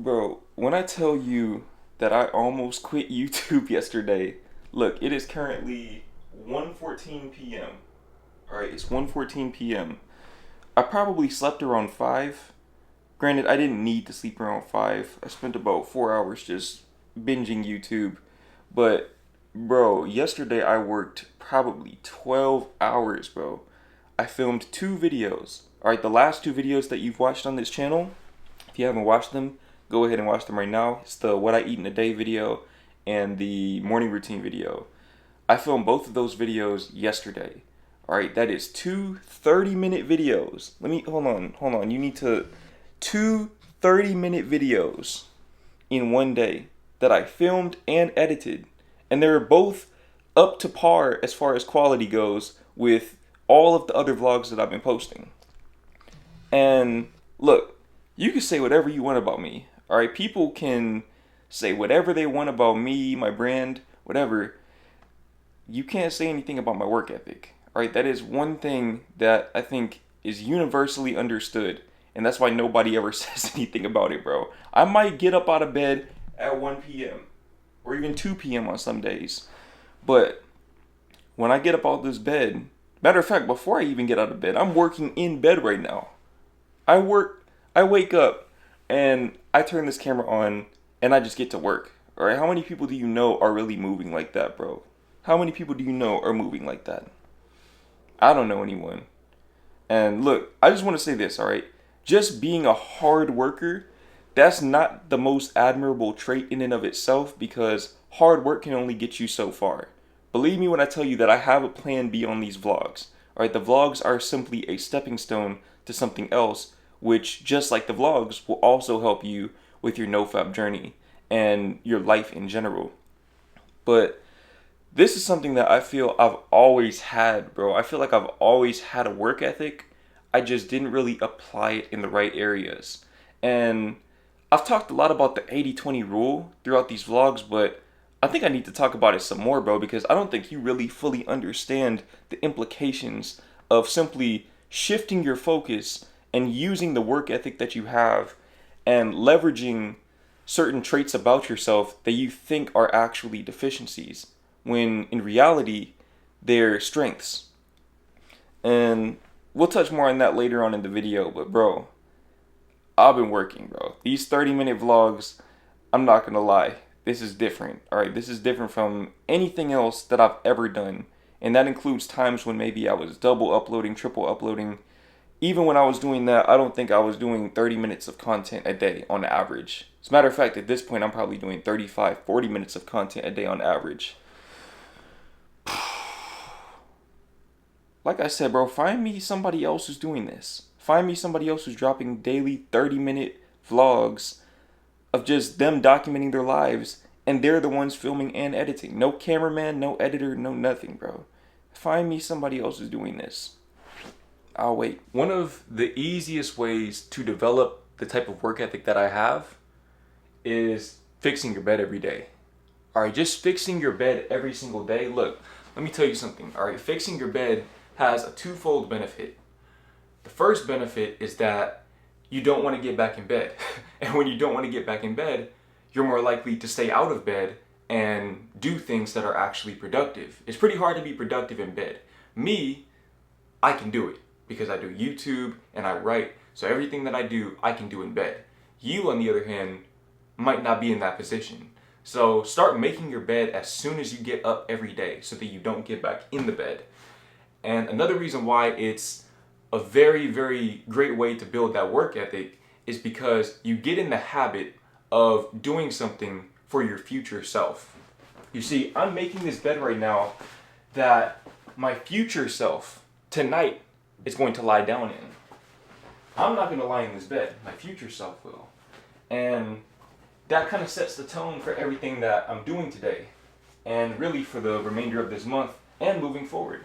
Bro, when I tell you that I almost quit YouTube yesterday, look, it is currently 1:14 p.m. Alright, it's 1:14 p.m. I probably slept around 5. Granted, I didn't need to sleep around 5. I spent about 4 hours just binging YouTube. But, bro, yesterday I worked probably 12 hours, bro. I filmed 2 videos. Alright, the last 2 videos that you've watched on this channel, if you haven't watched them, go ahead and watch them right now. It's the what I eat in a day video and the morning routine video. I filmed both of those videos yesterday. Alright, that is 2 30-minute videos. Hold on. You need to 2 30-minute videos in one day that I filmed and edited. And they're both up to par as far as quality goes with all of the other vlogs that I've been posting. And look, you can say whatever you want about me. Alright, people can say whatever they want about me, my brand, whatever. You can't say anything about my work ethic. Alright, that is one thing that I think is universally understood. And that's why nobody ever says anything about it, bro. I might get up out of bed at 1 p.m. or even 2 p.m. on some days. But when I get up out of this bed, matter of fact, before I even get out of bed, I'm working in bed right now. I wake up and I turn this camera on and I just get to work. Alright, how many people do you know are really moving like that, bro? How many people do you know are moving like that? I don't know anyone. And look, I just want to say this, alright? Just being a hard worker, that's not the most admirable trait in and of itself, because hard work can only get you so far. Believe me when I tell you that I have a plan beyond these vlogs. Alright, the vlogs are simply a stepping stone to something else, which, just like the vlogs, will also help you with your NoFap journey and your life in general. But this is something that I feel I've always had, bro. I feel like I've always had a work ethic. I just didn't really apply it in the right areas. And I've talked a lot about the 80-20 rule throughout these vlogs, but I think I need to talk about it some more, bro, because I don't think you really fully understand the implications of simply shifting your focus and using the work ethic that you have and leveraging certain traits about yourself that you think are actually deficiencies, when in reality, they're strengths. And we'll touch more on that later on in the video, but bro, I've been working, bro. These 30-minute vlogs, I'm not gonna lie, this is different, alright? This is different from anything else that I've ever done. And that includes times when maybe I was double uploading, triple uploading. Even when I was doing that, I don't think I was doing 30 minutes of content a day on average. As a matter of fact, at this point, I'm probably doing 35, 40 minutes of content a day on average. Like I said, bro, find me somebody else who's doing this. Find me somebody else who's dropping daily 30-minute vlogs of just them documenting their lives, and they're the ones filming and editing. No cameraman, no editor, no nothing, bro. Find me somebody else who's doing this. I'll wait. One of the easiest ways to develop the type of work ethic that I have is fixing your bed every day. Alright, just fixing your bed every single day. Look, let me tell you something. Alright, fixing your bed has a twofold benefit. The first benefit is that you don't want to get back in bed. And when you don't want to get back in bed, you're more likely to stay out of bed and do things that are actually productive. It's pretty hard to be productive in bed. Me, I can do it because I do YouTube and I write. So everything that I do, I can do in bed. You, on the other hand, might not be in that position. So start making your bed as soon as you get up every day so that you don't get back in the bed. And another reason why it's a very, very great way to build that work ethic is because you get in the habit of doing something for your future self. You see, I'm making this bed right now that my future self tonight is going to lie down in. I'm not going to lie in this bed. My future self will. And that kind of sets the tone for everything that I'm doing today, and really for the remainder of this month and moving forward.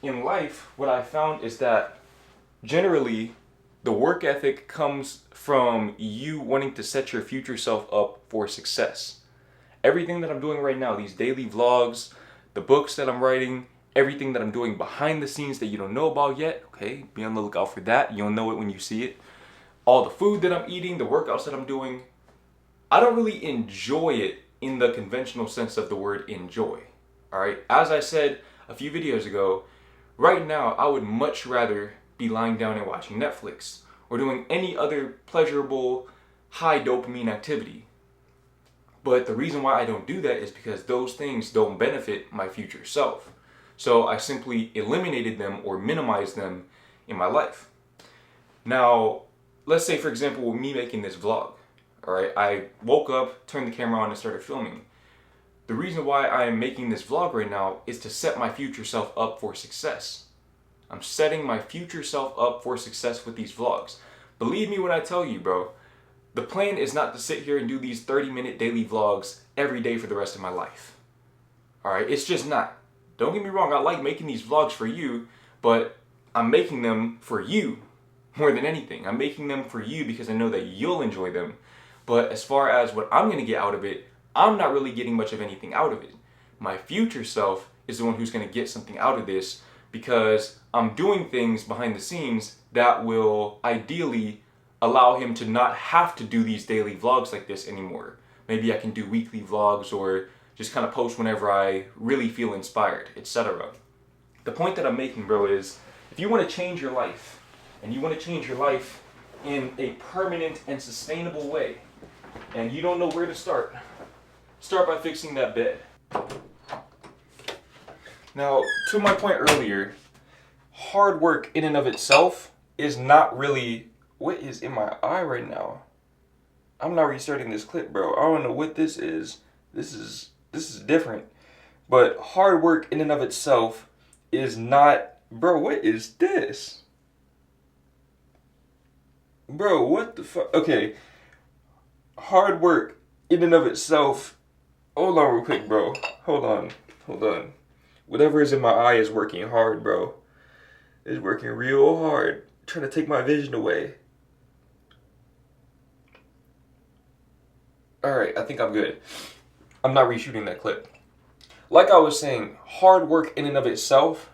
In life, what I found is that generally the work ethic comes from you wanting to set your future self up for success. Everything that I'm doing right now, these daily vlogs, the books that I'm writing, everything that I'm doing behind the scenes that you don't know about yet, okay, be on the lookout for that. You'll know it when you see it. all the food that I'm eating, the workouts that I'm doing, I don't really enjoy it in the conventional sense of the word enjoy. All right. As I said a few videos ago, right now I would much rather be lying down and watching Netflix or doing any other pleasurable, high dopamine activity. But the reason why I don't do that is because those things don't benefit my future self. So I simply eliminated them or minimized them in my life. Now, let's say, for example, me making this vlog. All right, I woke up, turned the camera on, and started filming. The reason why I am making this vlog right now is to set my future self up for success. I'm setting my future self up for success with these vlogs. Believe me when I tell you, bro, the plan is not to sit here and do these 30-minute daily vlogs every day for the rest of my life. All right, it's just not. Don't get me wrong, I like making these vlogs for you, but I'm making them for you more than anything. I'm making them for you because I know that you'll enjoy them. But as far as what I'm going to get out of it, I'm not really getting much of anything out of it. My future self is the one who's going to get something out of this because I'm doing things behind the scenes that will ideally allow him to not have to do these daily vlogs like this anymore. Maybe I can do weekly vlogs or just kind of post whenever I really feel inspired, etc. The point that I'm making, bro, is if you want to change your life, and you want to change your life in a permanent and sustainable way, and you don't know where to start by fixing that bed. Now, to my point earlier, hard work in and of itself is not really... What is in my eye right now? I'm not restarting this clip, bro. I don't know what this is. This is different. But hard work in and of itself is not... Bro, what is this? Bro, what the fuck? Okay. Hard work in and of itself... Hold on real quick, bro. Hold on. Whatever is in my eye is working hard, bro. It's working real hard. Trying to take my vision away. Alright, I think I'm good. I'm not reshooting that clip. Like I was saying, hard work in and of itself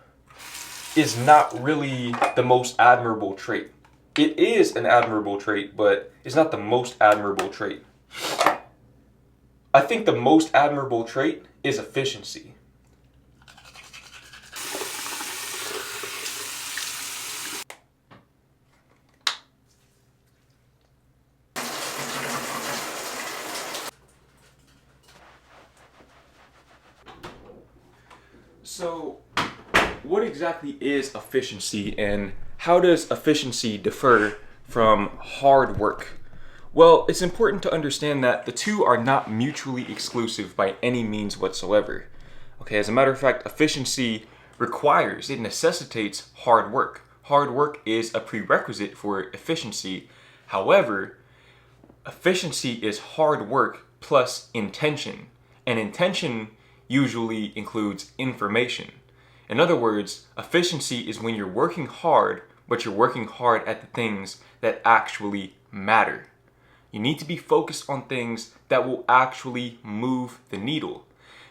is not really the most admirable trait. It is an admirable trait, but it's not the most admirable trait. I think the most admirable trait is efficiency. So, what exactly is efficiency, and how does efficiency differ from hard work? Well, it's important to understand that the two are not mutually exclusive by any means whatsoever. Okay, as a matter of fact, efficiency it necessitates hard work. Hard work is a prerequisite for efficiency. However, efficiency is hard work plus intention, and intention usually includes information. In other words, efficiency is when you're working hard, but you're working hard at the things that actually matter. You need to be focused on things that will actually move the needle.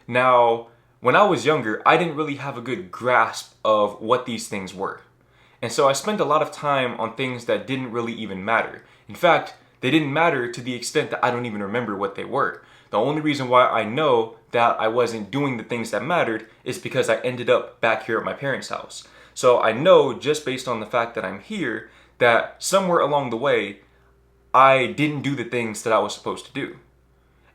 Now, when I was younger, I didn't really have a good grasp of what these things were. And so I spent a lot of time on things that didn't really even matter. In fact, they didn't matter to the extent that I don't even remember what they were. The only reason why I know that I wasn't doing the things that mattered is because I ended up back here at my parents' house. So I know just based on the fact that I'm here that somewhere along the way, I didn't do the things that I was supposed to do.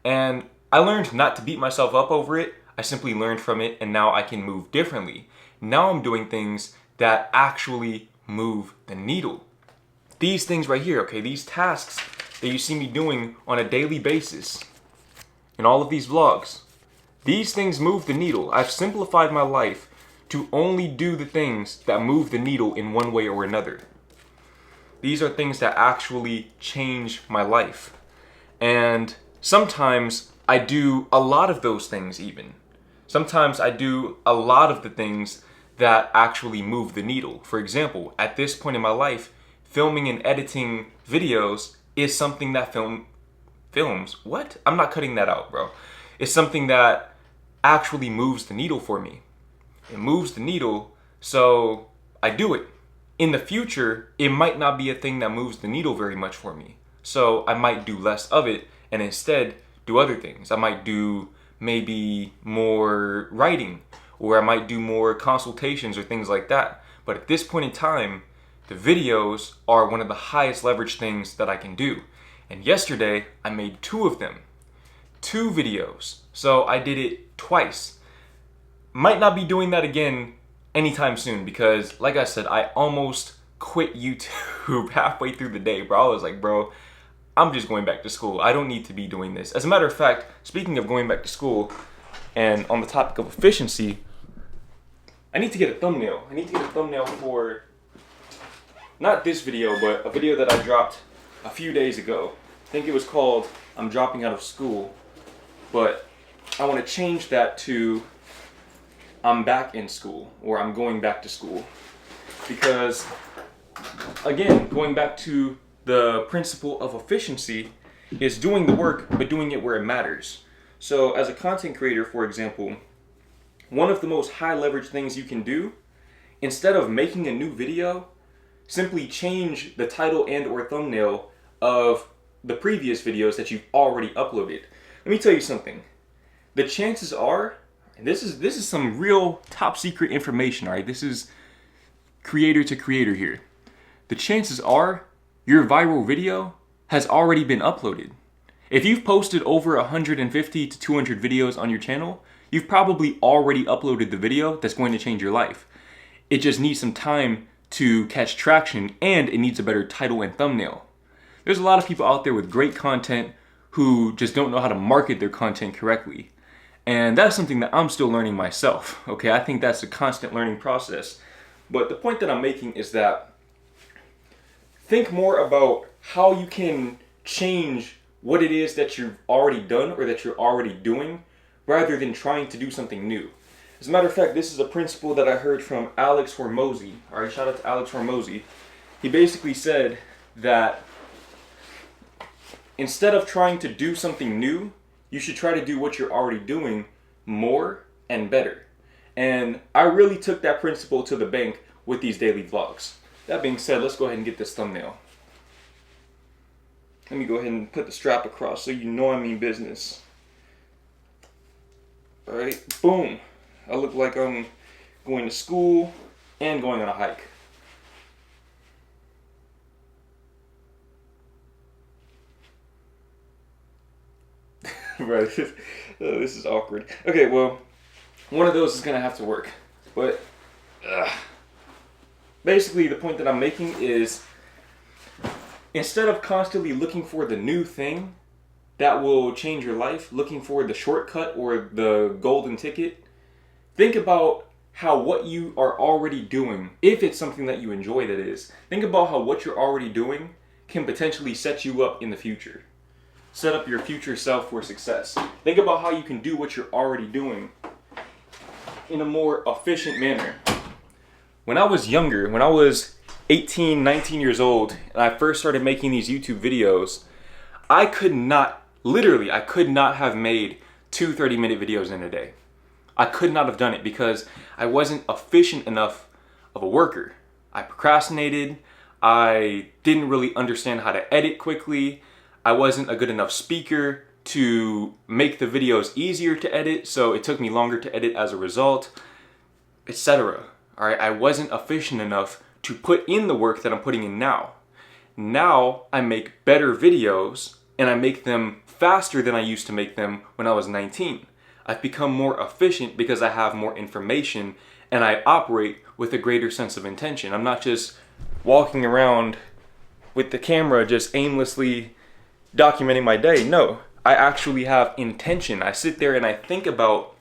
And I learned not to beat myself up over it. I simply learned from it, and now I can move differently. Now I'm doing things that actually move the needle. These things right here, okay, these tasks that you see me doing on a daily basis in all of these vlogs, these things move the needle. I've simplified my life to only do the things that move the needle in one way or another. These are things that actually change my life. And sometimes I do a lot of those things even. Sometimes I do a lot of the things that actually move the needle. For example, at this point in my life, filming and editing videos is something that films. What? I'm not cutting that out, bro. It's something that actually moves the needle for me. It moves the needle, so I do it in the future, it might not be a thing that moves the needle very much for me. So I might do less of it and instead do other things. I might do maybe more writing, or I might do more consultations or things like that. But at this point in time, the videos are one of the highest leverage things that I can do. And yesterday, I made 2 of them. 2 videos. So I did it twice. Might not be doing that again anytime soon because, like I said, I almost quit YouTube halfway through the day, bro. I was like, bro, I'm just going back to school. I don't need to be doing this. As a matter of fact, speaking of going back to school, and on the topic of efficiency, I need to get a thumbnail. I need to get a thumbnail for, not this video, but a video that I dropped a few days ago. I think it was called, I'm dropping out of school. But I want to change that to, I'm back in school, or I'm going back to school. Because, again, going back to the principle of efficiency is doing the work, but doing it where it matters. So as a content creator, for example, one of the most high leverage things you can do, instead of making a new video, simply change the title and or thumbnail of the previous videos that you've already uploaded. Let me tell you something. The chances are, and this is some real top secret information, all right? This is creator to creator here. The chances are your viral video has already been uploaded. If you've posted over 150 to 200 videos on your channel, you've probably already uploaded the video that's going to change your life. It just needs some time to catch traction, and it needs a better title and thumbnail. There's a lot of people out there with great content who just don't know how to market their content correctly. And that's something that I'm still learning myself, okay? I think that's a constant learning process. But the point that I'm making is that think more about how you can change what it is that you've already done or that you're already doing rather than trying to do something new. As a matter of fact, this is a principle that I heard from Alex Hormozy. All right, shout out to Alex Hormozy. He basically said that instead of trying to do something new, you should try to do what you're already doing more and better. And I really took that principle to the bank with these daily vlogs. That being said, let's go ahead and get this thumbnail. Let me go ahead and put the strap across so you know I mean business. Alright, boom. I look like I'm going to school and going on a hike. Right, this is awkward. Okay, well, one of those is gonna have to work. But basically, the point that I'm making is instead of constantly looking for the new thing that will change your life, looking for the shortcut or the golden ticket, think about how what you are already doing, if it's something that you enjoy, that is, think about how what you're already doing can potentially set you up in the future. Set up your future self for success. Think about how you can do what you're already doing in a more efficient manner. When I was younger, when I was 18, 19 years old, and I first started making these YouTube videos, I could not have made 2 30-minute videos in a day. I could not have done it because I wasn't efficient enough of a worker. I procrastinated. I didn't really understand how to edit quickly. I wasn't a good enough speaker to make the videos easier to edit, so it took me longer to edit as a result, etc. All right, I wasn't efficient enough to put in the work that I'm putting in now. Now I make better videos and I make them faster than I used to make them when I was 19. I've become more efficient because I have more information and I operate with a greater sense of intention. I'm not just walking around with the camera just aimlessly documenting my day. No, I actually have intention. I sit there and I think about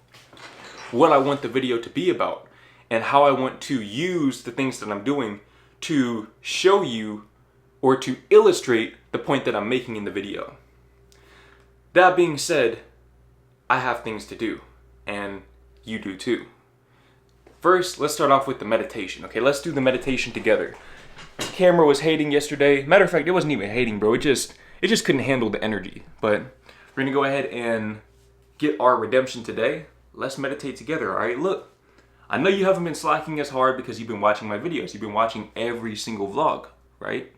what I want the video to be about and how I want to use the things that I'm doing to show you or to illustrate the point that I'm making in the video. That being said, I have things to do, and you do too. First, let's start off with the meditation. Okay, let's do the meditation together. The camera was hating yesterday. Matter of fact, it wasn't even hating, bro. It just couldn't handle the energy. But we're gonna go ahead and get our redemption today. Let's meditate together, all right? Look, I know you haven't been slacking as hard because you've been watching my videos. You've been watching every single vlog, right?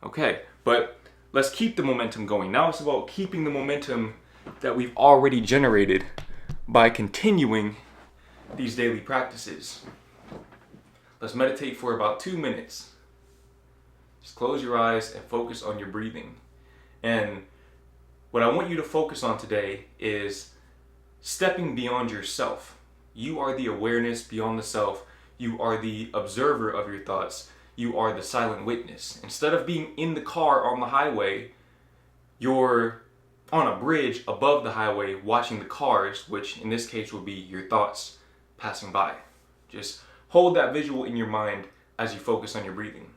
Okay, but let's keep the momentum going. Now it's about keeping the momentum that we've already generated by continuing these daily practices. Let's meditate for about 2 minutes. Just close your eyes and focus on your breathing. And what I want you to focus on today is stepping beyond yourself. You are the awareness beyond the self. You are the observer of your thoughts. You are the silent witness. Instead of being in the car on the highway, you're on a bridge above the highway watching the cars, which in this case would be your thoughts passing by. Just hold that visual in your mind as you focus on your breathing.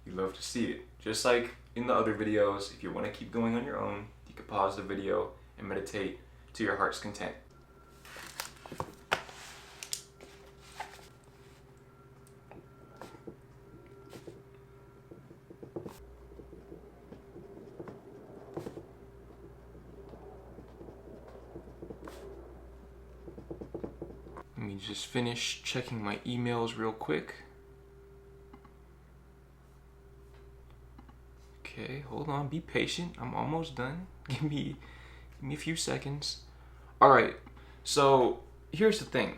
You love to see it. Just like in the other videos, if you want to keep going on your own, you can pause the video and meditate to your heart's content. Let me just finish checking my emails real quick. Okay, hold on, be patient. I'm almost done. Give me a few seconds. All right, so here's the thing.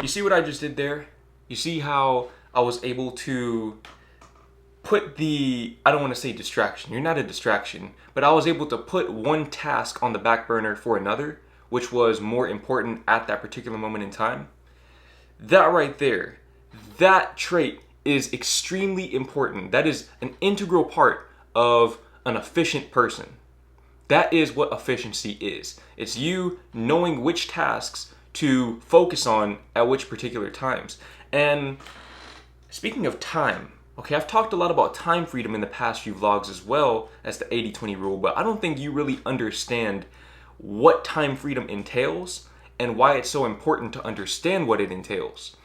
You see what I just did there? You see how I was able to put I don't want to say distraction. You're not a distraction, but I was able to put one task on the back burner for another, which was more important at that particular moment in time. That right there, that trait is extremely important. That is an integral part of an efficient person. That is what efficiency is. It's you knowing which tasks to focus on at which particular times. And speaking of time, Okay, I've talked a lot about time freedom in the past few vlogs as well as the 80-20 rule, but I don't think you really understand what time freedom entails and why it's so important to understand what it entails.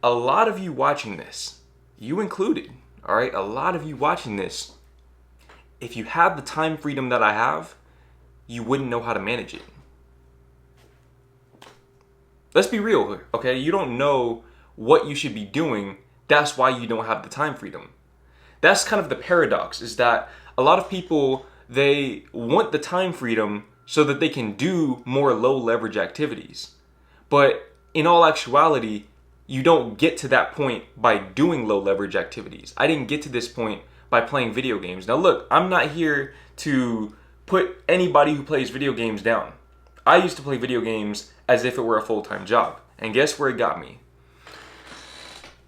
A lot of you watching this, you included, all right, a lot of you watching this, if you have the time freedom that I have, you wouldn't know how to manage it. Let's be real here, okay? You don't know what you should be doing. That's why you don't have the time freedom. That's kind of the paradox, is that a lot of people, they want the time freedom so that they can do more low leverage activities. But in all actuality, you don't get to that point by doing low leverage activities. I didn't get to this point by playing video games. Now look, I'm not here to put anybody who plays video games down. I used to play video games as if it were a full-time job. And guess where it got me?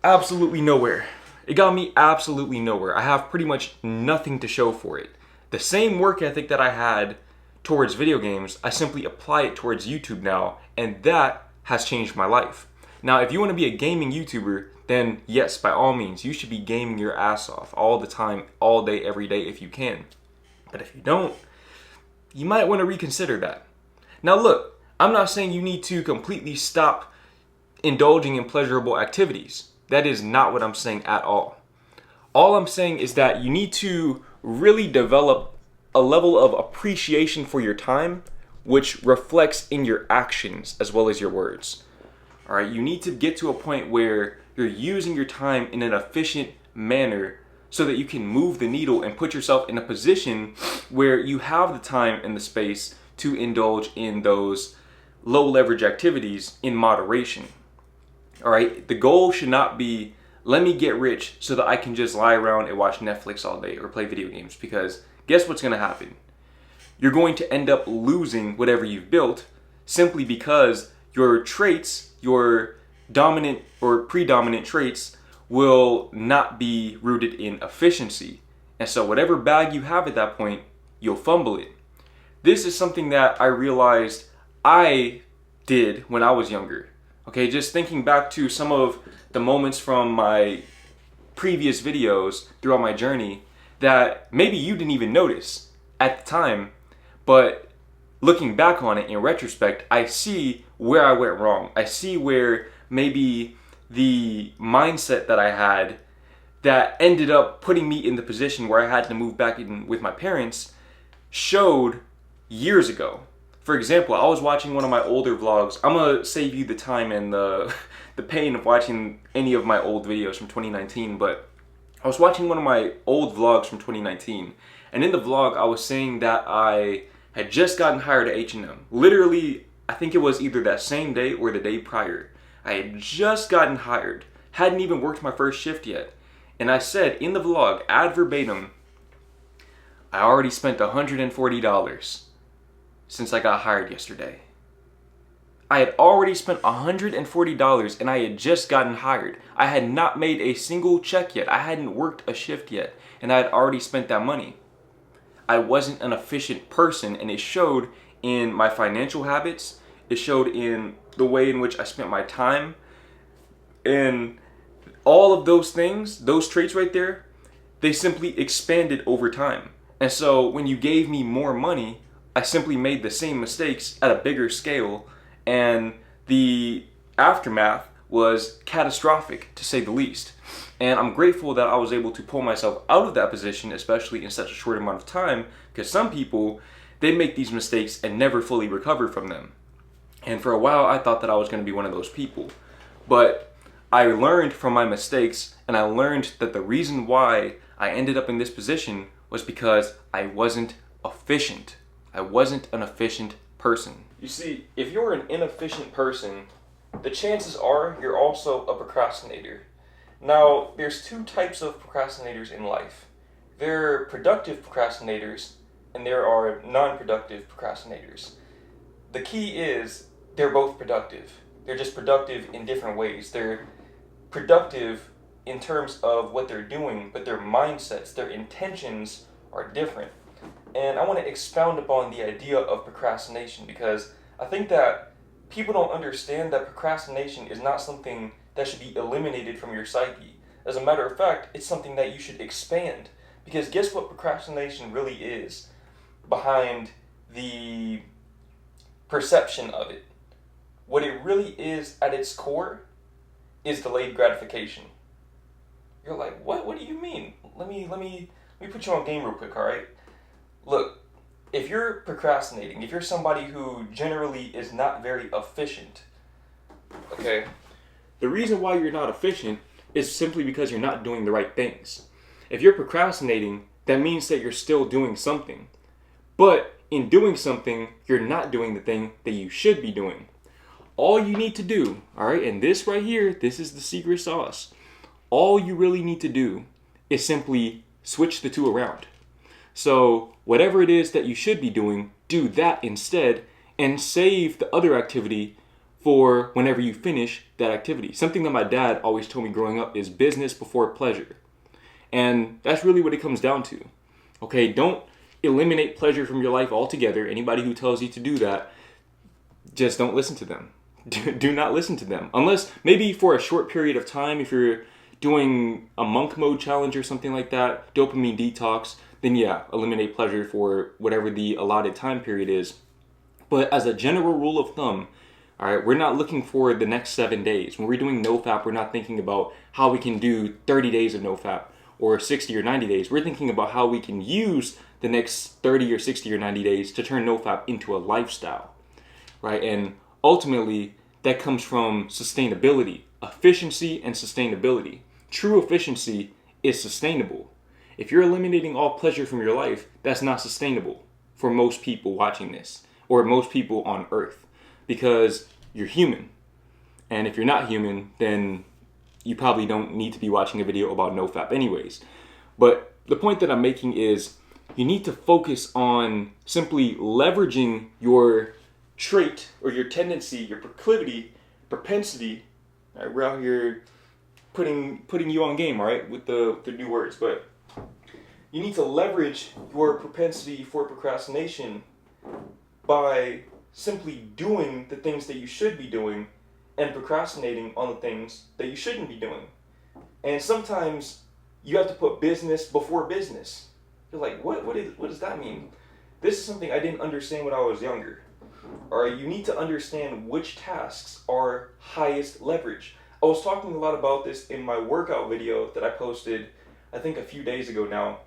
Absolutely nowhere. It got me absolutely nowhere. I have pretty much nothing to show for it. The same work ethic that I had towards video games, I simply apply it towards YouTube now, and that has changed my life. Now, if you want to be a gaming YouTuber, then yes, by all means, you should be gaming your ass off all the time, all day, every day if you can. But if you don't, you might want to reconsider that. Now look, I'm not saying you need to completely stop indulging in pleasurable activities. That is not what I'm saying at all. All I'm saying is that you need to really develop a level of appreciation for your time, which reflects in your actions as well as your words. All right, you need to get to a point where you're using your time in an efficient manner so that you can move the needle and put yourself in a position where you have the time and the space to indulge in those low leverage activities in moderation. All right, the goal should not be, let me get rich so that I can just lie around and watch Netflix all day or play video games, because guess what's going to happen? You're going to end up losing whatever you've built simply because your traits, your dominant or predominant traits, will not be rooted in efficiency. And so whatever bag you have at that point, you'll fumble it. This is something that I realized I did when I was younger. Okay, just thinking back to some of the moments from my previous videos throughout my journey that maybe you didn't even notice at the time, but looking back on it in retrospect, I see where I went wrong. I see where maybe the mindset that I had that ended up putting me in the position where I had to move back in with my parents showed years ago. For example, I was watching one of my older vlogs. I'm gonna save you the time and the pain of watching any of my old videos from 2019, but I was watching one of my old vlogs from 2019, and in the vlog I was saying that I had just gotten hired at H&M. Literally, I think it was either that same day or the day prior. I had just gotten hired, hadn't even worked my first shift yet, and I said in the vlog, ad verbatim, I already spent $140 since I got hired yesterday. I had already spent $140 and I had just gotten hired. I had not made a single check yet. I hadn't worked a shift yet, and I had already spent that money. I wasn't an efficient person, and it showed in my financial habits. It showed in the way in which I spent my time. And all of those things, those traits right there, they simply expanded over time. And so when you gave me more money, I simply made the same mistakes at a bigger scale, and the aftermath was catastrophic, to say the least. And I'm grateful that I was able to pull myself out of that position, especially in such a short amount of time, because some people, they make these mistakes and never fully recover from them. And for a while, I thought that I was going to be one of those people. But I learned from my mistakes, and I learned that the reason why I ended up in this position was because I wasn't efficient. I wasn't an efficient person. You see, if you're an inefficient person, the chances are you're also a procrastinator. Now, there's two types of procrastinators in life. There are productive procrastinators, and there are non-productive procrastinators. The key is they're both productive. They're just productive in different ways. They're productive in terms of what they're doing, but their mindsets, their intentions are different. And I want to expound upon the idea of procrastination, because I think that people don't understand that procrastination is not something that should be eliminated from your psyche. As a matter of fact, it's something that you should expand. Because guess what procrastination really is behind the perception of it? What it really is at its core is delayed gratification. You're like, what do you mean? Let me put you on game real quick, alright? Look, if you're procrastinating, if you're somebody who generally is not very efficient, okay, the reason why you're not efficient is simply because you're not doing the right things. If you're procrastinating, that means that you're still doing something. But in doing something, you're not doing the thing that you should be doing. All you need to do, alright, and this right here, this is the secret sauce. All you really need to do is simply switch the two around. So whatever it is that you should be doing, do that instead and save the other activity for whenever you finish that activity. Something that my dad always told me growing up is business before pleasure. And that's really what it comes down to. Okay, don't eliminate pleasure from your life altogether. Anybody who tells you to do that, just don't listen to them. Do not listen to them. Unless maybe for a short period of time, if you're doing a monk mode challenge or something like that, dopamine detox, then yeah, eliminate pleasure for whatever the allotted time period is. But as a general rule of thumb, all right, we're not looking for the next 7 days. When we're doing NoFap, we're not thinking about how we can do 30 days of NoFap or 60 or 90 days. We're thinking about how we can use the next 30 or 60 or 90 days to turn NoFap into a lifestyle, right? And ultimately, that comes from sustainability, efficiency, and sustainability. True efficiency is sustainable. If you're eliminating all pleasure from your life, that's not sustainable for most people watching this, or most people on Earth, because you're human. And if you're not human, then you probably don't need to be watching a video about NoFap anyways. But the point that I'm making is you need to focus on simply leveraging your trait or your tendency, your proclivity, propensity. Right, we're out here putting you on game, all right, with the new words. But you need to leverage your propensity for procrastination by simply doing the things that you should be doing and procrastinating on the things that you shouldn't be doing. And sometimes you have to put business before business. You're like, what does that mean? This is something I didn't understand when I was younger. All right, you need to understand which tasks are highest leverage. I was talking a lot about this in my workout video that I posted, I think a few days ago now.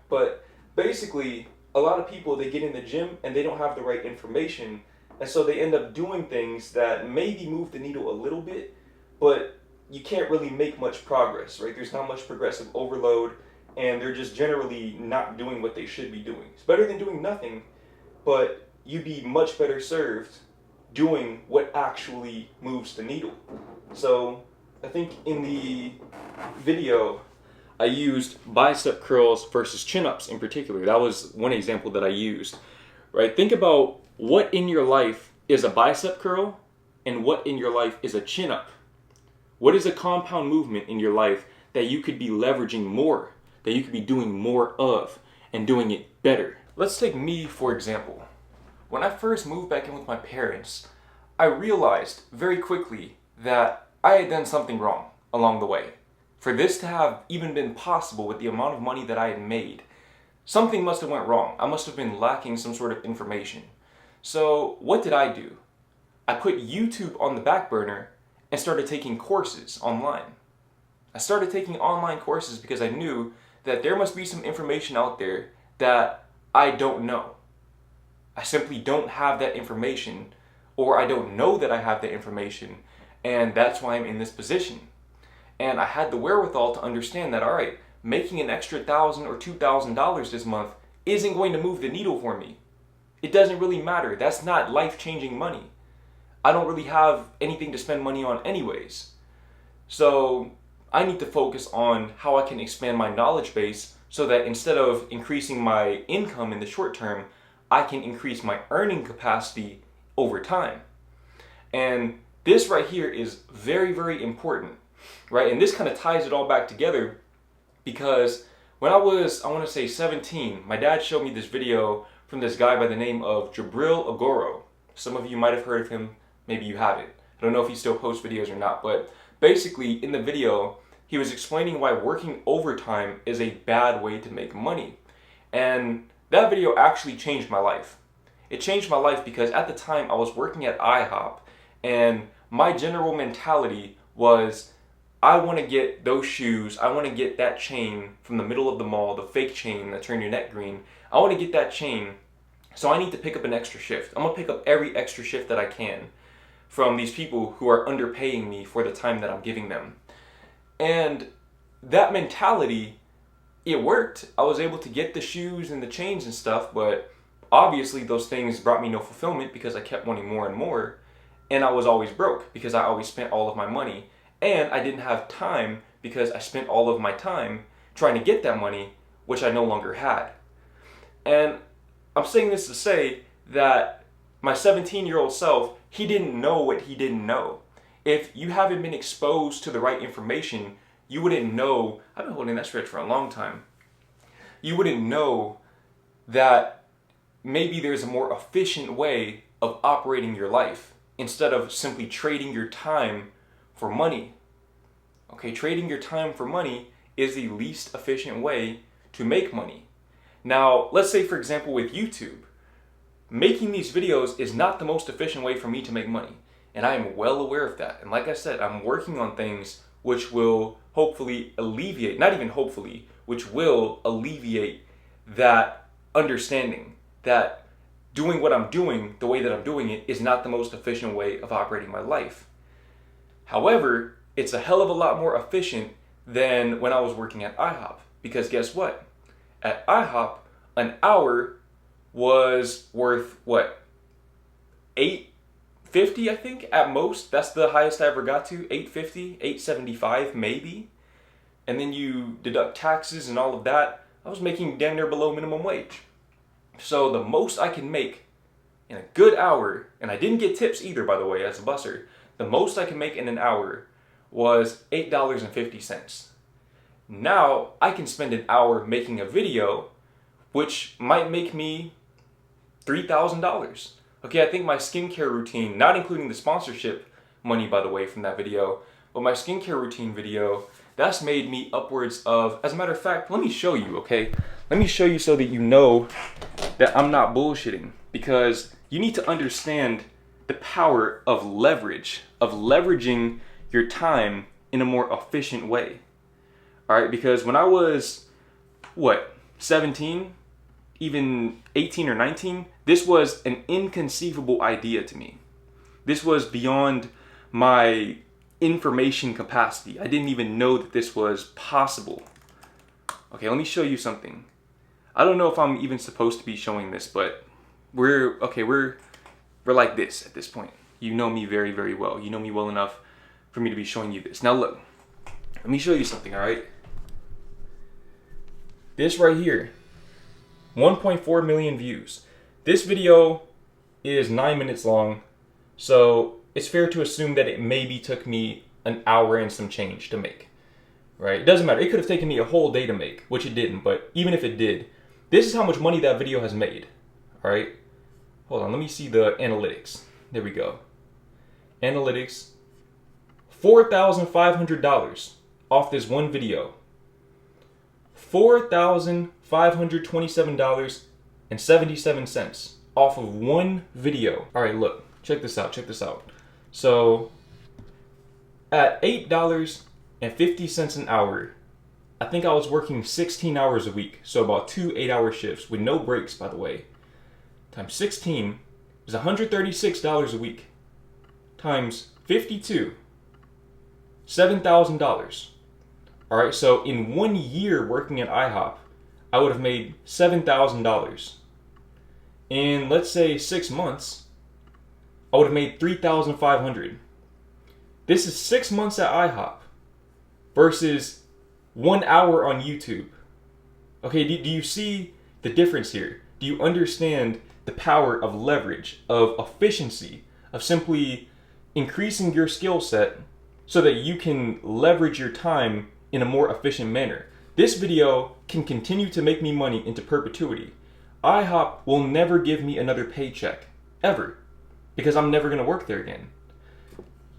But basically, a lot of people, they get in the gym and they don't have the right information. And so they end up doing things that maybe move the needle a little bit, but you can't really make much progress, right? There's not much progressive overload, and they're just generally not doing what they should be doing. It's better than doing nothing, but you'd be much better served doing what actually moves the needle. So I think in the video, I used bicep curls versus chin-ups in particular. That was one example that I used, right? Think about what in your life is a bicep curl and what in your life is a chin-up. What is a compound movement in your life that you could be leveraging more, that you could be doing more of and doing it better? Let's take me, for example. When I first moved back in with my parents, I realized very quickly that I had done something wrong along the way. For this to have even been possible with the amount of money that I had made, something must have went wrong. I must have been lacking some sort of information. So what did I do? I put YouTube on the back burner and started taking courses online. I started taking online courses because I knew that there must be some information out there that I don't know. I simply don't have that information, or I don't know that I have that information, and that's why I'm in this position. And I had the wherewithal to understand that, all right, making an extra $1,000 or $2,000 this month isn't going to move the needle for me. It doesn't really matter. That's not life-changing money. I don't really have anything to spend money on anyways. So I need to focus on how I can expand my knowledge base so that instead of increasing my income in the short term, I can increase my earning capacity over time. And this right here is very, very important, right? And this kind of ties it all back together because when I was, I want to say 17, my dad showed me this video from this guy by the name of Jabril Agoro. Some of you might have heard of him, maybe you haven't. I don't know if he still posts videos or not, but basically in the video, he was explaining why working overtime is a bad way to make money. And that video actually changed my life. It changed my life because at the time I was working at IHOP, and my general mentality was, I want to get those shoes, I want to get that chain from the middle of the mall, the fake chain that turn your neck green. I want to get that chain, so I need to pick up an extra shift. I'm going to pick up every extra shift that I can from these people who are underpaying me for the time that I'm giving them. And that mentality, it worked. I was able to get the shoes and the chains and stuff, but obviously those things brought me no fulfillment because I kept wanting more and more. And I was always broke because I always spent all of my money. And I didn't have time because I spent all of my time trying to get that money, which I no longer had. And I'm saying this to say that my 17-year-old self, he didn't know what he didn't know. If you haven't been exposed to the right information, you wouldn't know. I've been holding that stretch for a long time. You wouldn't know that maybe there's a more efficient way of operating your life instead of simply trading your time for money. Okay, trading your time for money is the least efficient way to make money. Now, let's say for example with YouTube, making these videos is not the most efficient way for me to make money. And I am well aware of that. And like I said, I'm working on things which will hopefully alleviate, not even hopefully, which will alleviate that understanding that doing what I'm doing the way that I'm doing it is not the most efficient way of operating my life. However, it's a hell of a lot more efficient than when I was working at IHOP. Because guess what? At IHOP, an hour was worth what? $8.50, I think, at most. That's the highest I ever got to. $8.50, $8.75 maybe. And then you deduct taxes and all of that. I was making damn near below minimum wage. So the most I can make in a good hour, and I didn't get tips either, by the way, as a busser. The most I can make in an hour was $8.50. Now I can spend an hour making a video which might make me $3,000. Okay, I think my skincare routine, not including the sponsorship money, by the way, from that video, but my skincare routine video, that's made me upwards of, as a matter of fact, let me show you, okay? Let me show you so that you know that I'm not bullshitting, because you need to understand the power of leverage, of leveraging your time in a more efficient way. All right, because when I was, 17, even 18 or 19, this was an inconceivable idea to me. This was beyond my information capacity. I didn't even know that this was possible. Okay, let me show you something. I don't know if I'm even supposed to be showing this, but we're like this at this point. You know me very, very well. You know me well enough for me to be showing you this. Now look, let me show you something, all right? This right here, 1.4 million views. This video is 9 minutes long, so it's fair to assume that it maybe took me an hour and some change to make, right? It doesn't matter. It could have taken me a whole day to make, which it didn't, but even if it did, this is how much money that video has made, all right? Hold on, let me see the analytics. There we go. Analytics, $4,500 off this one video. $4,527.77 off of one video. All right, look, check this out, check this out. So at $8.50 an hour, I think I was working 16 hours a week. So about 2 8-hour shifts with no breaks, by the way. Times 16 is $136 a week. Times 52, $7,000. All right, so in 1 year working at IHOP, I would have made $7,000. In, let's say, 6 months, I would have made $3,500. This is 6 months at IHOP versus 1 hour on YouTube. Okay, do you see the difference here? Do you understand the power of leverage, of efficiency, of simply increasing your skill set so that you can leverage your time in a more efficient manner? This video can continue to make me money into perpetuity. IHOP will never give me another paycheck, ever, because I'm never going to work there again.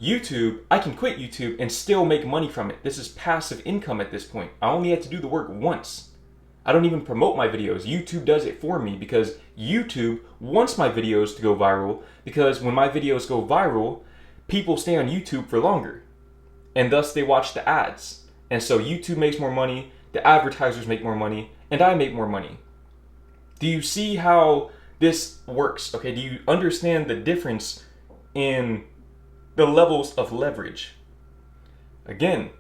YouTube, I can quit YouTube and still make money from it. This is passive income at this point. I only had to do the work once. I don't even promote my videos. YouTube does it for me because YouTube wants my videos to go viral, because when my videos go viral, people stay on YouTube for longer. And thus they watch the ads. And so YouTube makes more money, the advertisers make more money, and I make more money. Do you see how this works? Okay, do you understand the difference in the levels of leverage? Again,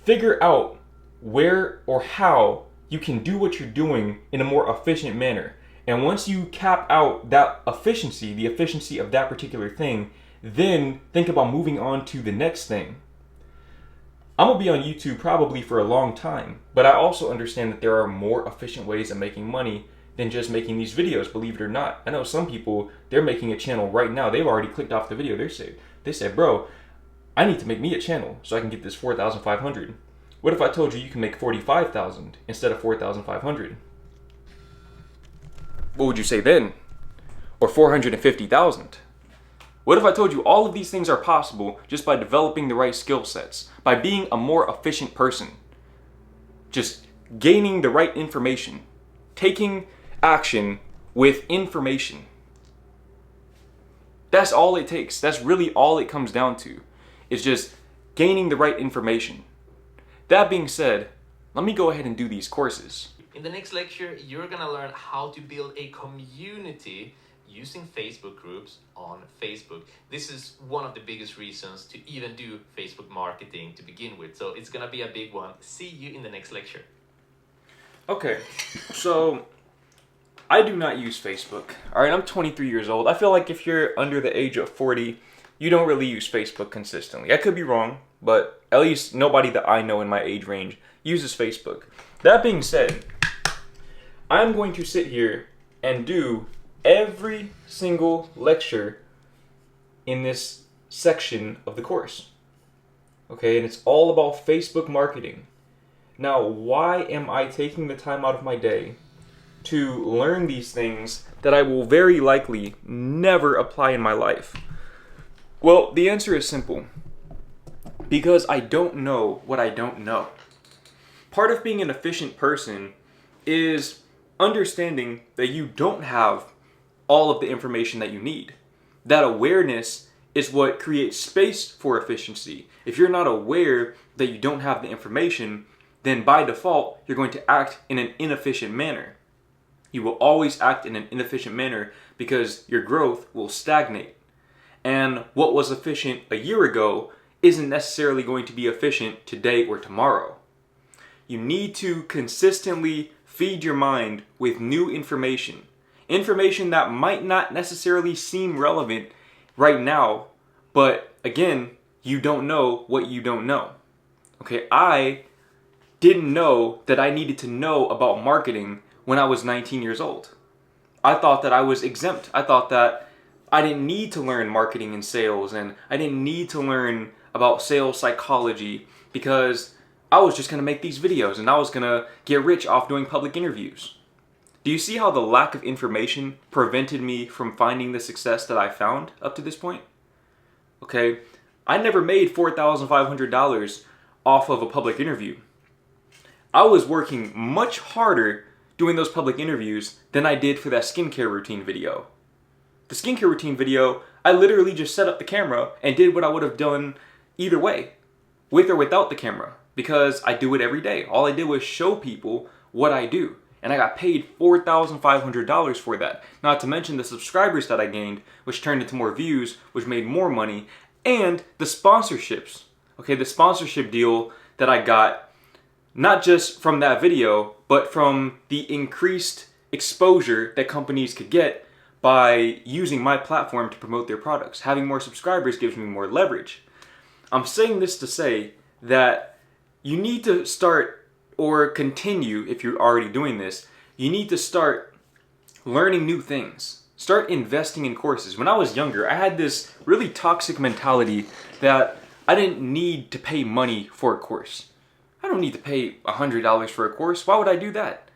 figure out where or how you can do what you're doing in a more efficient manner. And once you cap out that efficiency, the efficiency of that particular thing, then think about moving on to the next thing. I'm gonna be on YouTube probably for a long time, but I also understand that there are more efficient ways of making money than just making these videos, believe it or not. I know some people, they're making a channel right now. They've already clicked off the video. They said, bro, I need to make me a channel so I can get this 4,500. What if I told you you can make 45,000 instead of 4,500? What would you say then? Or 450,000? What if I told you all of these things are possible just by developing the right skill sets, by being a more efficient person, just gaining the right information, taking action with information? That's all it takes. That's really all it comes down to, is just gaining the right information. That being said, let me go ahead and do these courses. In the next lecture, you're gonna learn how to build a community using Facebook groups on Facebook. This is one of the biggest reasons to even do Facebook marketing to begin with. So it's gonna be a big one. See you in the next lecture. Okay, so I do not use Facebook. All right, I'm 23 years old. I feel like if you're under the age of 40, you don't really use Facebook consistently. I could be wrong, but at least nobody that I know in my age range uses Facebook. That being said, I'm going to sit here and do every single lecture in this section of the course. Okay, and it's all about Facebook marketing. Now, why am I taking the time out of my day to learn these things that I will very likely never apply in my life? Well, the answer is simple. Because I don't know what I don't know. Part of being an efficient person is understanding that you don't have all of the information that you need. That awareness is what creates space for efficiency. If you're not aware that you don't have the information, then by default, you're going to act in an inefficient manner. You will always act in an inefficient manner because your growth will stagnate. And what was efficient a year ago isn't necessarily going to be efficient today or tomorrow. You need to consistently feed your mind with new information. Information that might not necessarily seem relevant right now, but again, you don't know what you don't know. Okay, I didn't know that I needed to know about marketing when I was 19 years old. I thought that I was exempt. I thought that I didn't need to learn marketing and sales, and I didn't need to learn about sales psychology because I was just going to make these videos and I was going to get rich off doing public interviews. Do you see how the lack of information prevented me from finding the success that I found up to this point? Okay, I never made $4,500 off of a public interview. I was working much harder doing those public interviews than I did for that skincare routine video. The skincare routine video, I literally just set up the camera and did what I would have done either way, with or without the camera, because I do it every day. All I did was show people what I do. And I got paid $4,500 for that. Not to mention the subscribers that I gained, which turned into more views, which made more money, and the sponsorships. Okay, the sponsorship deal that I got, not just from that video, but from the increased exposure that companies could get by using my platform to promote their products. Having more subscribers gives me more leverage. I'm saying this to say that you need to start, or continue, if you're already doing this, you need to start learning new things. Start investing in courses. When I was younger, I had this really toxic mentality that I didn't need to pay money for a course. I don't need to pay $100 for a course. Why would I do that?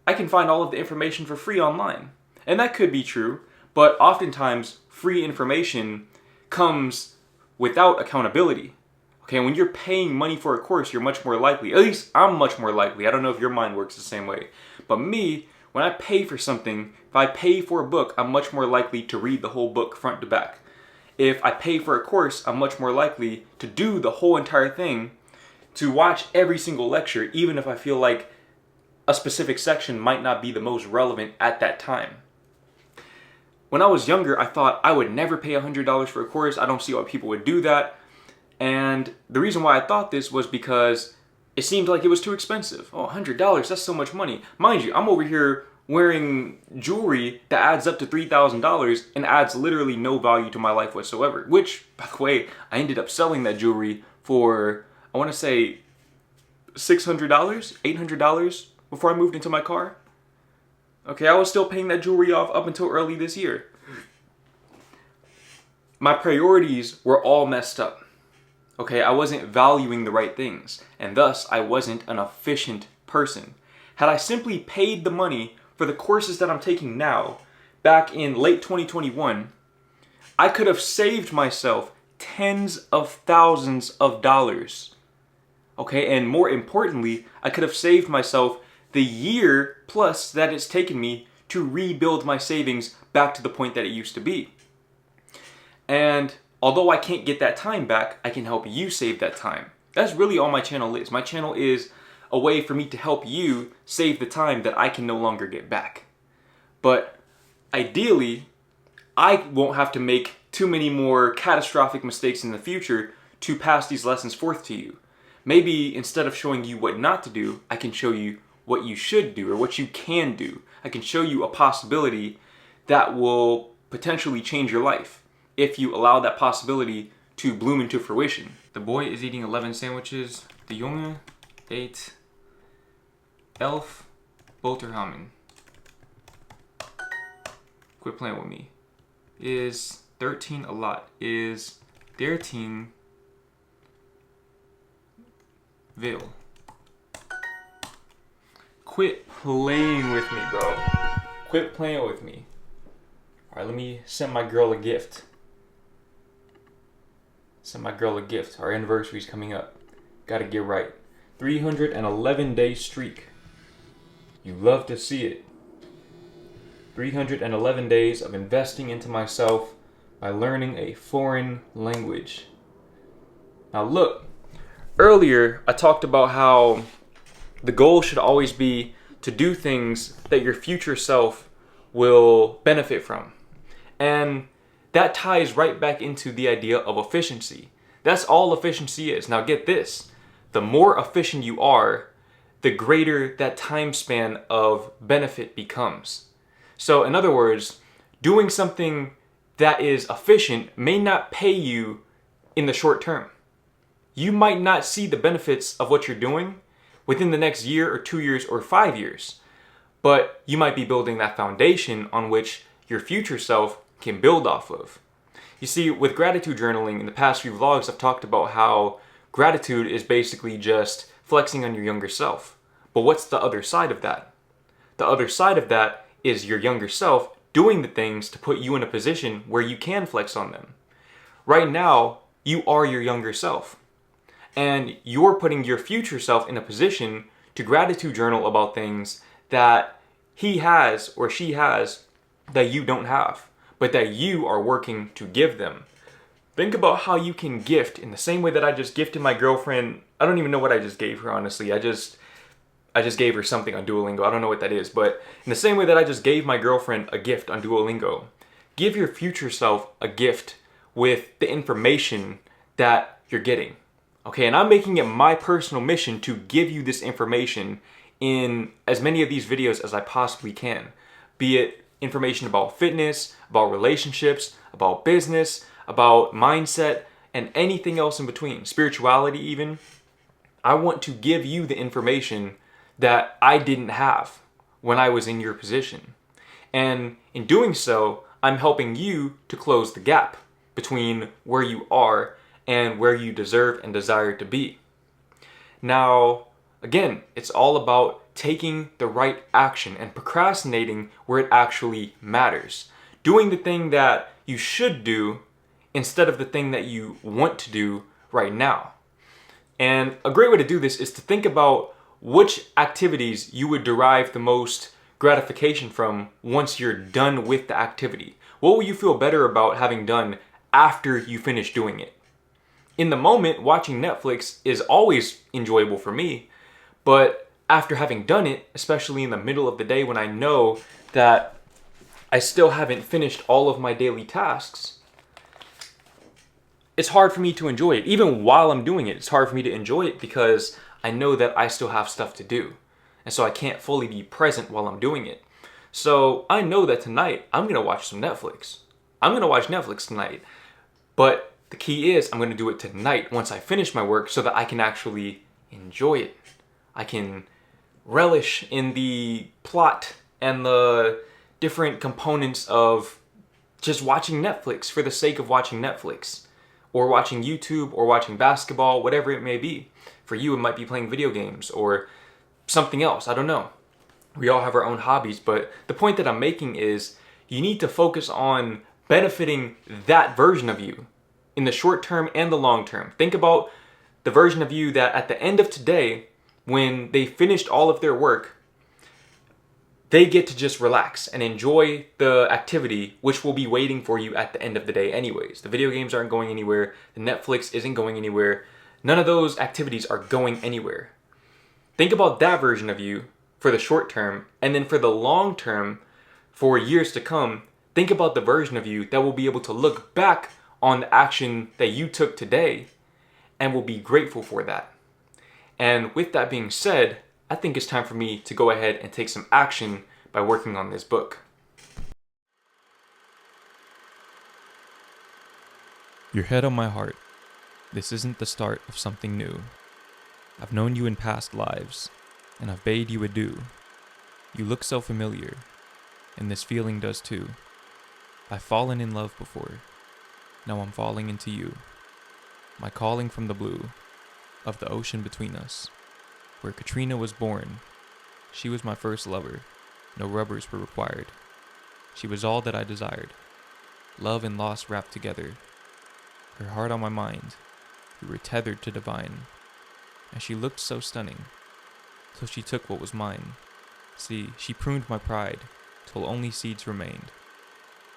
I can find all of the information for free online. And that could be true, but oftentimes free information comes without accountability. Okay, when you're paying money for a course, you're much more likely, at least I'm much more likely, I don't know if your mind works the same way, but me, when I pay for something, if I pay for a book, I'm much more likely to read the whole book front to back. If I pay for a course, I'm much more likely to do the whole entire thing, to watch every single lecture, even if I feel like a specific section might not be the most relevant at that time. When I was younger, I thought I would never pay $100 for a course. I don't see why people would do that. And the reason why I thought this was because it seemed like it was too expensive. Oh, $100, that's so much money. Mind you, I'm over here wearing jewelry that adds up to $3,000 and adds literally no value to my life whatsoever. Which, by the way, I ended up selling that jewelry for, I want to say, $600, $800 before I moved into my car. Okay, I was still paying that jewelry off up until early this year. My priorities were all messed up. Okay, I wasn't valuing the right things, and thus I wasn't an efficient person. Had I simply paid the money for the courses that I'm taking now, back in late 2021, I could have saved myself tens of thousands of dollars. Okay, and more importantly, I could have saved myself the year plus that it's taken me to rebuild my savings back to the point that it used to be. And although I can't get that time back, I can help you save that time. That's really all my channel is. My channel is a way for me to help you save the time that I can no longer get back. But ideally, I won't have to make too many more catastrophic mistakes in the future to pass these lessons forth to you. Maybe instead of showing you what not to do, I can show you what you should do or what you can do. I can show you a possibility that will potentially change your life if you allow that possibility to bloom into fruition. The boy is eating 11 sandwiches. De jongen eet 11 boterhammen. Quit playing with me. Is 13 a lot? Is 13 veel? Quit playing with me, bro. Quit playing with me. Alright, let me send my girl a gift. Send my girl a gift. Our anniversary's coming up. Gotta get right. 311-day streak. You love to see it. 311 days of investing into myself by learning a foreign language. Now look, earlier I talked about how the goal should always be to do things that your future self will benefit from. And that ties right back into the idea of efficiency. That's all efficiency is. Now get this, the more efficient you are, the greater that time span of benefit becomes. So in other words, doing something that is efficient may not pay you in the short term. You might not see the benefits of what you're doing within the next year or 2 years or 5 years, but you might be building that foundation on which your future self can build off of. You see, with gratitude journaling, in the past few vlogs, I've talked about how gratitude is basically just flexing on your younger self. But what's the other side of that? The other side of that is your younger self doing the things to put you in a position where you can flex on them. Right now, you are your younger self. And you're putting your future self in a position to gratitude journal about things that he has or she has that you don't have, but that you are working to give them. Think about how you can gift in the same way that I just gifted my girlfriend. I don't even know what I just gave her, honestly. I just gave her something on Duolingo. I don't know what that is, but in the same way that I just gave my girlfriend a gift on Duolingo, give your future self a gift with the information that you're getting. Okay, and I'm making it my personal mission to give you this information in as many of these videos as I possibly can. Be it information about fitness, about relationships, about business, about mindset, and anything else in between, spirituality even. I want to give you the information that I didn't have when I was in your position. And in doing so, I'm helping you to close the gap between where you are and where you deserve and desire to be. Now, again, it's all about taking the right action and procrastinating where it actually matters. Doing the thing that you should do instead of the thing that you want to do right now. And a great way to do this is to think about which activities you would derive the most gratification from once you're done with the activity. What will you feel better about having done after you finish doing it? In the moment, watching Netflix is always enjoyable for me, but after having done it, especially in the middle of the day when I know that I still haven't finished all of my daily tasks, it's hard for me to enjoy it. Even while I'm doing it, it's hard for me to enjoy it because I know that I still have stuff to do. And so I can't fully be present while I'm doing it. So I know that tonight I'm going to watch some Netflix. I'm going to watch Netflix tonight. But the key is I'm going to do it tonight once I finish my work so that I can actually enjoy it. I can relish in the plot and the different components of just watching Netflix for the sake of watching Netflix, or watching YouTube, or watching basketball, whatever it may be. For you, it might be playing video games or something else. I don't know. We all have our own hobbies, but the point that I'm making is you need to focus on benefiting that version of you in the short term and the long term. Think about the version of you that at the end of today, when they finished all of their work, they get to just relax and enjoy the activity, which will be waiting for you at the end of the day anyways. The video games aren't going anywhere. The Netflix isn't going anywhere. None of those activities are going anywhere. Think about that version of you for the short term, and then for the long term, for years to come, think about the version of you that will be able to look back on the action that you took today and will be grateful for that. And with that being said, I think it's time for me to go ahead and take some action by working on this book. Your head on my heart. This isn't the start of something new. I've known you in past lives, and I've bade you adieu. You look so familiar, and this feeling does too. I've fallen in love before. Now I'm falling into you. My calling from the blue of the ocean between us, where Katrina was born. She was my first lover. No rubbers were required. She was all that I desired. Love and loss wrapped together. Her heart on my mind. We were tethered to divine. And she looked so stunning. So she took what was mine. See, she pruned my pride till only seeds remained.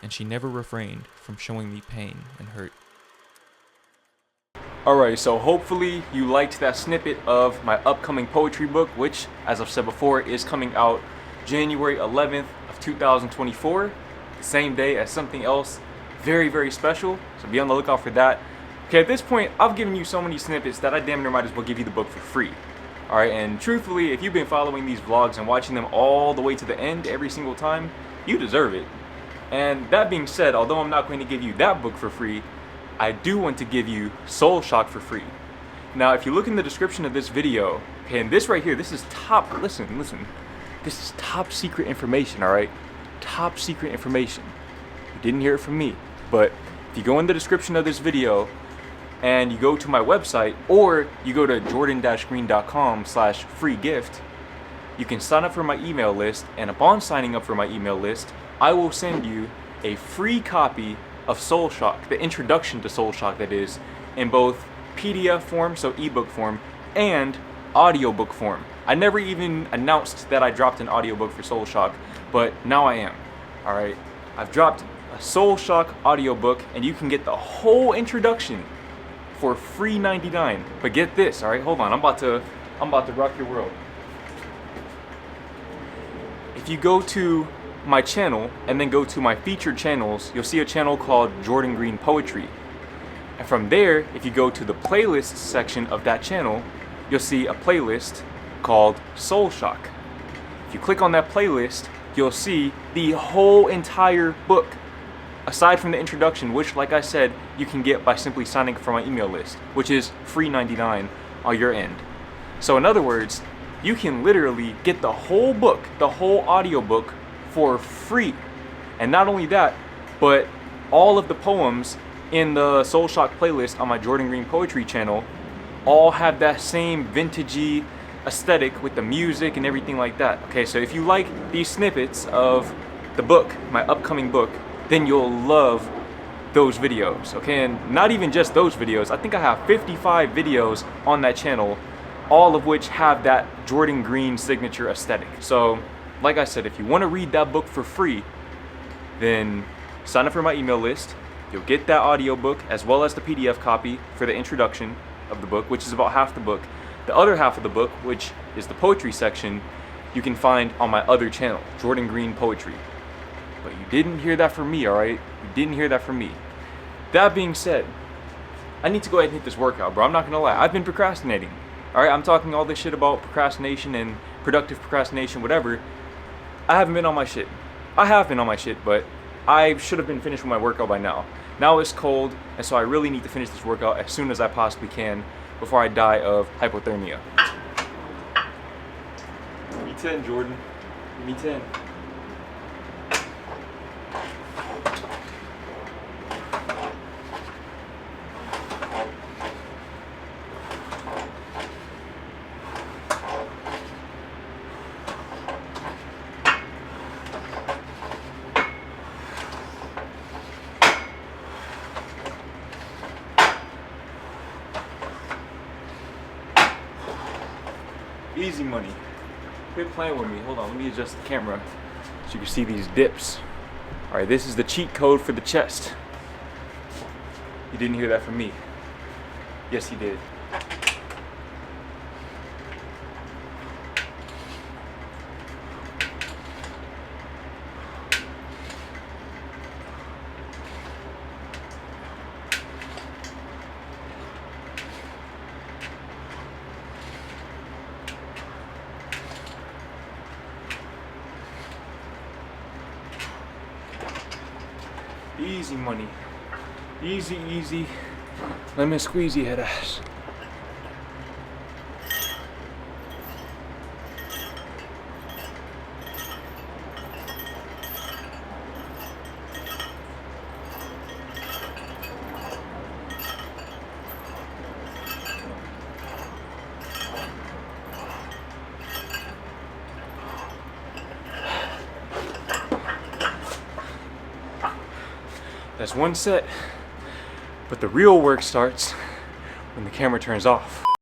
And she never refrained from showing me pain and hurt. Alright, so hopefully you liked that snippet of my upcoming poetry book, which, as I've said before, is coming out January 11th of 2024, the same day as something else very, very special, so be on the lookout for that. Okay, at this point, I've given you so many snippets that I damn near might as well give you the book for free. Alright, and truthfully, if you've been following these vlogs and watching them all the way to the end every single time, you deserve it. And that being said, although I'm not going to give you that book for free, I do want to give you Soul Shock for free. Now, if you look in the description of this video, okay, and this right here, this is top, listen, this is top secret information, alright? Top secret information. You didn't hear it from me, but if you go in the description of this video and you go to my website, or you go to jordan-green.com/free gift, you can sign up for my email list, and upon signing up for my email list, I will send you a free copy of Soul Shock, the introduction to Soul Shock that is, in both PDF form, so ebook form, and audiobook form. I never even announced that I dropped an audiobook for Soul Shock, but now I am. Alright, I've dropped a Soul Shock audiobook, and you can get the whole introduction for free $99. But get this, alright, hold on, I'm about to rock your world. If you go to my channel and then go to my featured channels, you'll see a channel called Jordan Green Poetry. And from there, if you go to the playlists section of that channel, you'll see a playlist called Soul Shock. If you click on that playlist, you'll see the whole entire book, aside from the introduction, which, like I said, you can get by simply signing up for my email list, which is free $99 on your end. So in other words, you can literally get the whole book, the whole audiobook, for free. And not only that, but all of the poems in the Soul Shock playlist on my Jordan Green Poetry channel all have that same vintagey aesthetic with the music and everything like that. Okay, so if you like these snippets of the book, my upcoming book, then you'll love those videos, okay? And not even just those videos. I think I have 55 videos on that channel, all of which have that Jordan Green signature aesthetic. So, like I said, if you want to read that book for free, then sign up for my email list. You'll get that audiobook as well as the PDF copy for the introduction of the book, which is about half the book. The other half of the book, which is the poetry section, you can find on my other channel, Jordan Green Poetry. But you didn't hear that from me, alright? You didn't hear that from me. That being said, I need to go ahead and hit this workout, bro. I'm not gonna lie. I've been procrastinating. Alright, I'm talking all this shit about procrastination and productive procrastination, whatever. I haven't been on my shit. I have been on my shit, but I should have been finished with my workout by now. Now it's cold, and so I really need to finish this workout as soon as I possibly can before I die of hypothermia. Give me 10, Jordan. Give me 10. Easy money. Quit playing with me. Hold on, let me adjust the camera so you can see these dips. Alright, this is the cheat code for the chest. You didn't hear that from me. Yes, you did. Easy money. Easy, easy. Lemon squeezy head ass. That's one set, but the real work starts when the camera turns off.